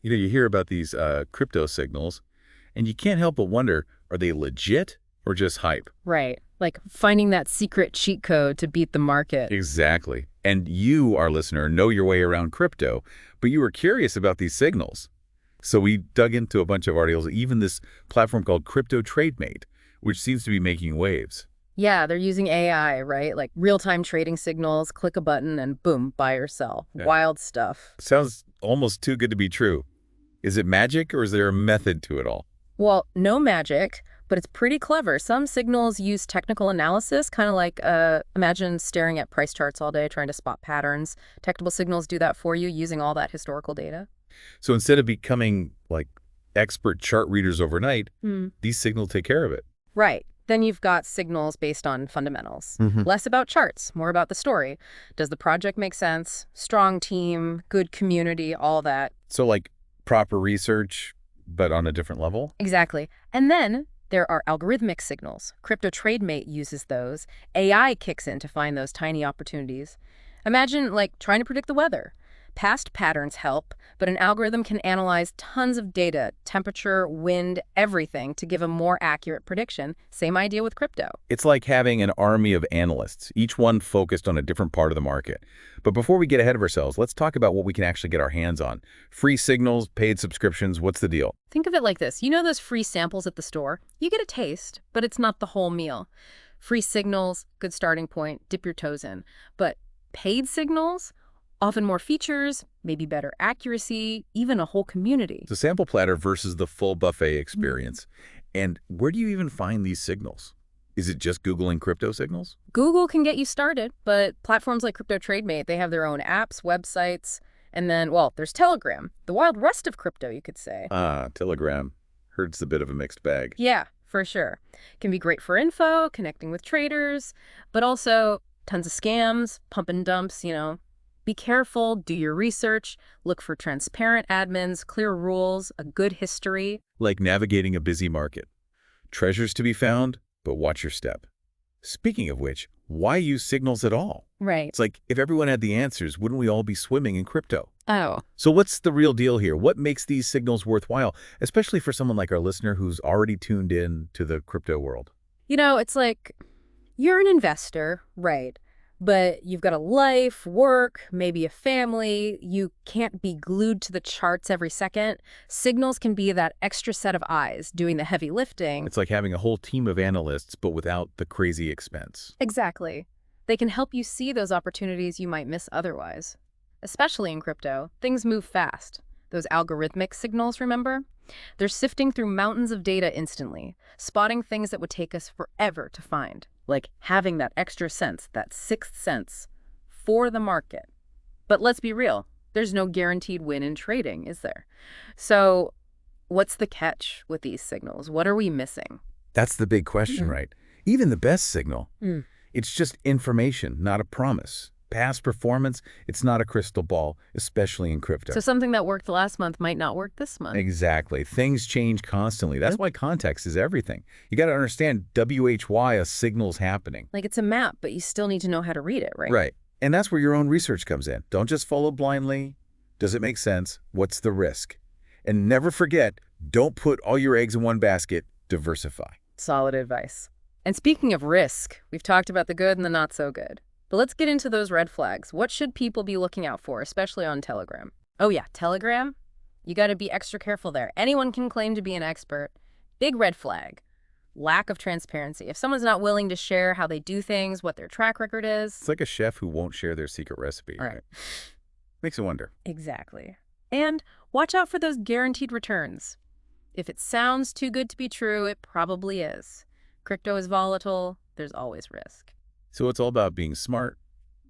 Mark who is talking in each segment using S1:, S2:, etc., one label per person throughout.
S1: You hear about these crypto signals, and you can't help but wonder, are they legit or just hype?
S2: Right. Like finding that secret cheat code to beat the market.
S1: Exactly. And you, our listener, know your way around crypto, but you were curious about these signals. So we dug into a bunch of articles, even this platform called Crypto TradeMate, which seems to be making waves.
S2: Yeah, they're using AI, right? Like real-time trading signals, click a button and boom, buy or sell.
S1: Yeah.
S2: Wild stuff.
S1: Sounds almost too good to be true. Is it magic or is there a method to it all?
S2: Well, no magic, but it's pretty clever. Some signals use technical analysis, kind of like imagine staring at price charts all day trying to spot patterns. Technical signals do that for you using all that historical data.
S1: So instead of becoming like expert chart readers overnight, these signals take care of it.
S2: Right. Then you've got signals based on fundamentals. Less about charts, more about the story. Does the project make sense? Strong team, good community, all that.
S1: So like proper research, but on a different level?
S2: Exactly. And then there are algorithmic signals. Crypto TradeMate uses those. AI kicks in to find those tiny opportunities. Imagine like trying to predict the weather. Past patterns help, but an algorithm can analyze tons of data, temperature, wind, everything to give a more accurate prediction. Same idea with crypto.
S1: It's like having an army of analysts, each one focused on a different part of the market. But before we get ahead of ourselves, let's talk about what we can actually get our hands on. Free signals, paid subscriptions, what's the deal?
S2: Think of it like this. You know those free samples at the store? You get a taste, but it's not the whole meal. Free signals, good starting point, dip your toes in. But paid signals? Often more features, maybe better accuracy, even a whole community.
S1: The sample platter versus the full buffet experience. And where do you even find these signals? Is it just Googling crypto signals?
S2: Google can get you started, but platforms like Crypto TradeMate, they have their own apps, websites, and then, well, there's Telegram, the Wild West of crypto, you could say.
S1: Telegram. Heard it's a bit of a mixed bag.
S2: Yeah, for sure. Can be great for info, connecting with traders, but also tons of scams, pump and dumps, Be careful, do your research, look for transparent admins, clear rules, a good history.
S1: Like navigating a busy market. Treasures to be found, but watch your step. Speaking of which, why use signals at all?
S2: Right.
S1: It's like if everyone had the answers, wouldn't we all be swimming in crypto?
S2: Oh.
S1: So what's the real deal here? What makes these signals worthwhile, especially for someone like our listener who's already tuned in to the crypto world?
S2: It's like you're an investor, right? But you've got a life, work, maybe a family. You can't be glued to the charts every second. Signals can be that extra set of eyes doing the heavy lifting.
S1: It's like having a whole team of analysts, but without the crazy expense.
S2: Exactly. They can help you see those opportunities you might miss otherwise. Especially in crypto, things move fast. Those algorithmic signals, remember? They're sifting through mountains of data instantly, spotting things that would take us forever to find. Like having that extra sense, that sixth sense, for the market. But let's be real, there's no guaranteed win in trading, is there? So what's the catch with these signals? What are we missing?
S1: That's the big question, right? Even the best signal, it's just information, not a promise. Past performance, it's not a crystal ball, especially in crypto.
S2: So something that worked last month might not work this month.
S1: Exactly. Things change constantly. That's why context is everything. You got to understand WHY a signal's happening.
S2: Like it's a map, but you still need to know how to read it, right?
S1: Right. And that's where your own research comes in. Don't just follow blindly. Does it make sense? What's the risk? And never forget, don't put all your eggs in one basket. Diversify.
S2: Solid advice. And speaking of risk, we've talked about the good and the not so good. But let's get into those red flags. What should people be looking out for, especially on Telegram? Oh yeah, Telegram? You got to be extra careful there. Anyone can claim to be an expert. Big red flag. Lack of transparency. If someone's not willing to share how they do things, what their track record is.
S1: It's like a chef who won't share their secret recipe.
S2: Right.
S1: Makes you wonder.
S2: Exactly. And watch out for those guaranteed returns. If it sounds too good to be true, it probably is. Crypto is volatile. There's always risk.
S1: So it's all about being smart,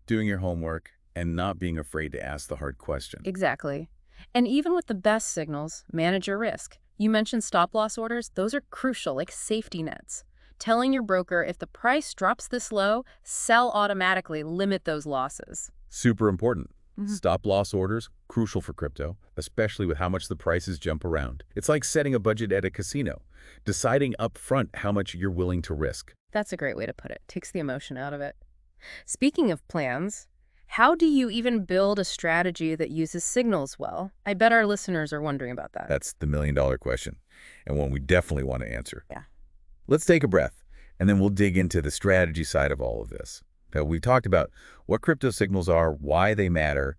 S1: doing your homework, and not being afraid to ask the hard question.
S2: Exactly. And even with the best signals, manage your risk. You mentioned stop-loss orders. Those are crucial, like safety nets. Telling your broker if the price drops this low, sell automatically, limit those losses.
S1: Super important. Stop-loss orders, crucial for crypto, especially with how much the prices jump around. It's like setting a budget at a casino, deciding up front how much you're willing to risk.
S2: That's a great way to put it. Takes the emotion out of it. Speaking of plans, How do you even build a strategy that uses signals well? I bet our listeners are wondering about that.
S1: That's the million-dollar question, and one we definitely want to answer.
S2: Yeah.
S1: Let's take a breath, and then we'll dig into the strategy side of all of this. Now, we've talked about what crypto signals are, why they matter,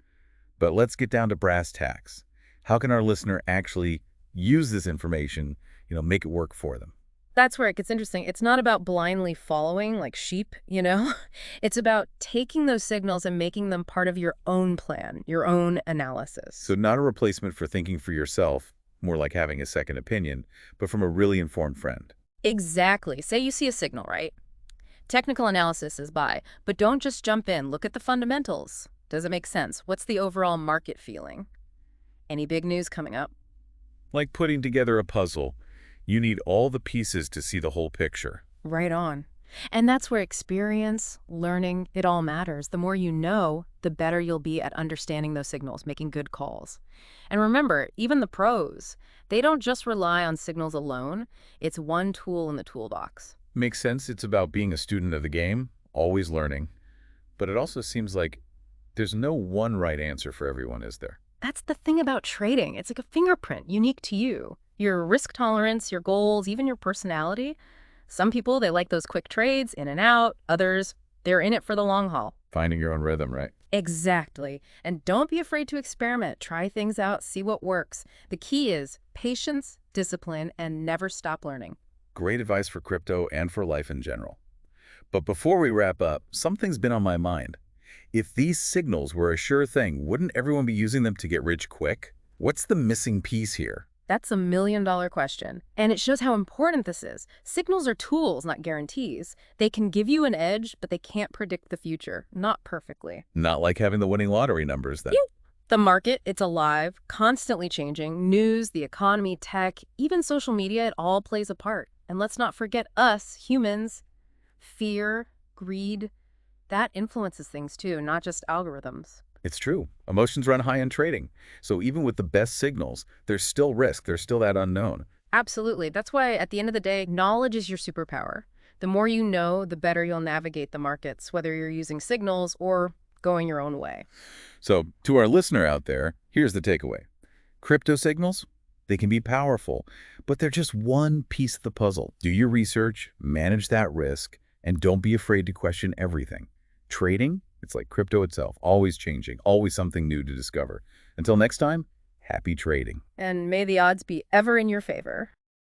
S1: but let's get down to brass tacks. How can our listener actually use this information, make it work for them?
S2: That's where it gets interesting. It's not about blindly following like sheep. It's about taking those signals and making them part of your own plan, your own analysis.
S1: So not a replacement for thinking for yourself, more like having a second opinion, but from a really informed friend.
S2: Exactly. Say you see a signal, right? Technical analysis is by, but don't just jump in. Look at the fundamentals. Does it make sense? What's the overall market feeling? Any big news coming up?
S1: Like putting together a puzzle, you need all the pieces to see the whole picture.
S2: Right on. And that's where experience, learning, it all matters. The more you know, the better you'll be at understanding those signals, making good calls. And remember, even the pros, they don't just rely on signals alone. It's one tool in the toolbox.
S1: Makes sense. It's about being a student of the game, always learning. But it also seems like there's no one right answer for everyone, is there?
S2: That's the thing about trading. It's like a fingerprint, unique to you. Your risk tolerance, your goals, even your personality. Some people, they like those quick trades, in and out. Others, they're in it for the long haul.
S1: Finding your own rhythm, right?
S2: Exactly. And don't be afraid to experiment. Try things out, see what works. The key is patience, discipline, and never stop learning.
S1: Great advice for crypto and for life in general. But before we wrap up, something's been on my mind. If these signals were a sure thing, wouldn't everyone be using them to get rich quick? What's the missing piece here?
S2: That's a million-dollar question. And it shows how important this is. Signals are tools, not guarantees. They can give you an edge, but they can't predict the future. Not perfectly.
S1: Not like having the winning lottery numbers, then.
S2: The market, it's alive, constantly changing. News, the economy, tech, even social media, it all plays a part. And let's not forget us, humans. Fear, greed, that influences things too, not just algorithms.
S1: It's true. Emotions run high in trading. So even with the best signals, there's still risk. There's still that unknown.
S2: Absolutely. That's why at the end of the day, knowledge is your superpower. The more you know, the better you'll navigate the markets, whether you're using signals or going your own way.
S1: So to our listener out there, here's the takeaway. Crypto signals, they can be powerful, but they're just one piece of the puzzle. Do your research, manage that risk, and don't be afraid to question everything. Trading, it's like crypto itself, always changing, always something new to discover. Until next time, happy trading.
S2: And may the odds be ever in your favor.